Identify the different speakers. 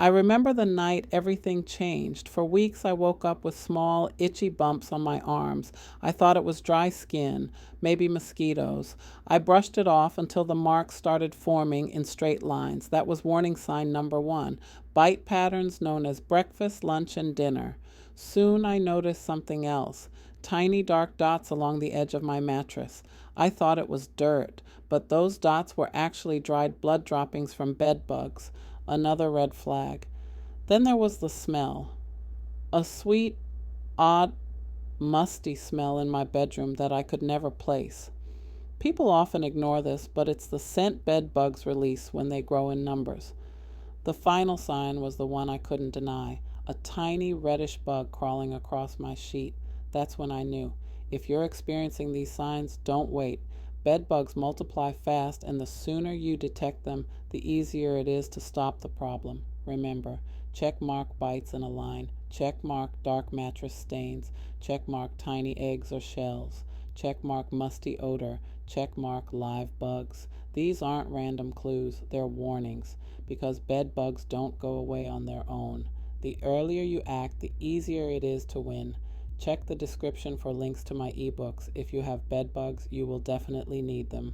Speaker 1: I remember the night everything changed. For weeks, I woke up with small, itchy bumps on my arms. I thought it was dry skin, maybe mosquitoes. I brushed it off until the marks started forming in straight lines. That was warning sign number one. Bite patterns known as breakfast, lunch, and dinner. Soon I noticed something else. Tiny dark dots along the edge of my mattress. I thought it was dirt, but those dots were actually dried blood droppings from bed bugs. Another red flag. Then there was the smell. A sweet, odd, musty smell in my bedroom that I could never place. People often ignore this, but it's the scent bed bugs release when they grow in numbers. The final sign was the one I couldn't deny, a tiny reddish bug crawling across my sheet. That's when I knew. If you're experiencing these signs, don't wait. Bed bugs multiply fast, and the sooner you detect them, the easier it is to stop the problem. Remember, check mark bites in a line, check mark dark mattress stains, check mark tiny eggs or shells, check mark musty odor, check mark live bugs. These aren't random clues, they're warnings, because bed bugs don't go away on their own. The earlier you act, the easier it is to win. Check the description for links to my ebooks. If you have bed bugs, you will definitely need them.